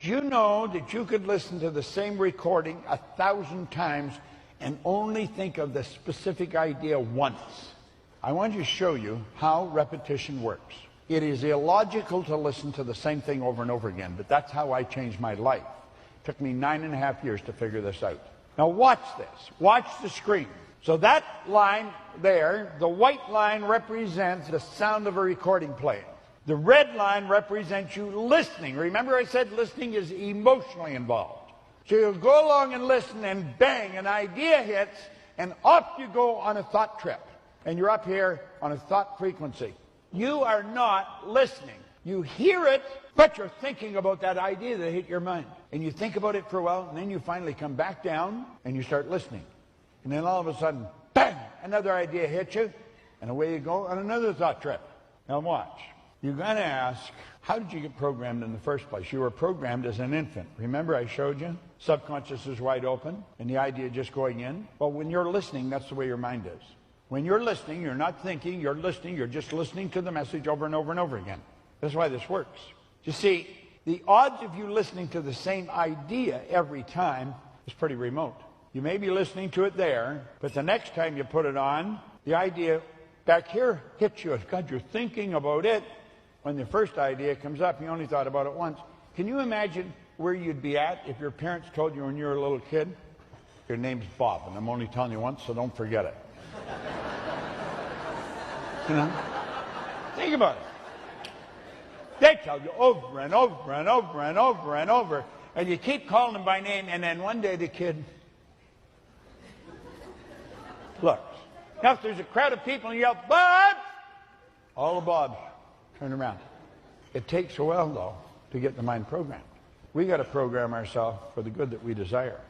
Do you know that you could listen to the same recording 1,000 times and only think of the specific idea once? I want to show you how repetition works. It is illogical to listen to the same thing over and over again, but that's how I changed my life. It took me 9.5 years to figure this out. Now watch this. Watch the screen. So that line there, the white line represents the sound of a recording playing. The red line represents you listening. Remember I said listening is emotionally involved. So you'll go along and listen, and bang, an idea hits, and off you go on a thought trip. And you're up here on a thought frequency. You are not listening. You hear it, but you're thinking about that idea that hit your mind. And you think about it for a while, and then you finally come back down, and you start listening. And then all of a sudden, bang, another idea hits you, and away you go on another thought trip. Now watch. You're going to ask, how did you get programmed in the first place? You were programmed as an infant. Remember I showed you? Subconscious is wide open, and the idea just going in. Well, when you're listening, that's the way your mind is. When you're listening, you're not thinking, you're listening, you're just listening to the message over and over and over again. That's why this works. You see, the odds of you listening to the same idea every time is pretty remote. You may be listening to it there, but the next time you put it on, the idea back here hits you. God, you're thinking about it. When the first idea comes up, you only thought about it once. Can you imagine where you'd be at if your parents told you when you were a little kid, your name's Bob, and I'm only telling you once, so don't forget it. You know? Think about it. They tell you over and over and over and over and over, and you keep calling them by name, and then one day the kid looks. Now if there's a crowd of people and you yell, Bob! All the Bobs turn around. It takes a while, though, to get the mind programmed. We got to program ourselves for the good that we desire.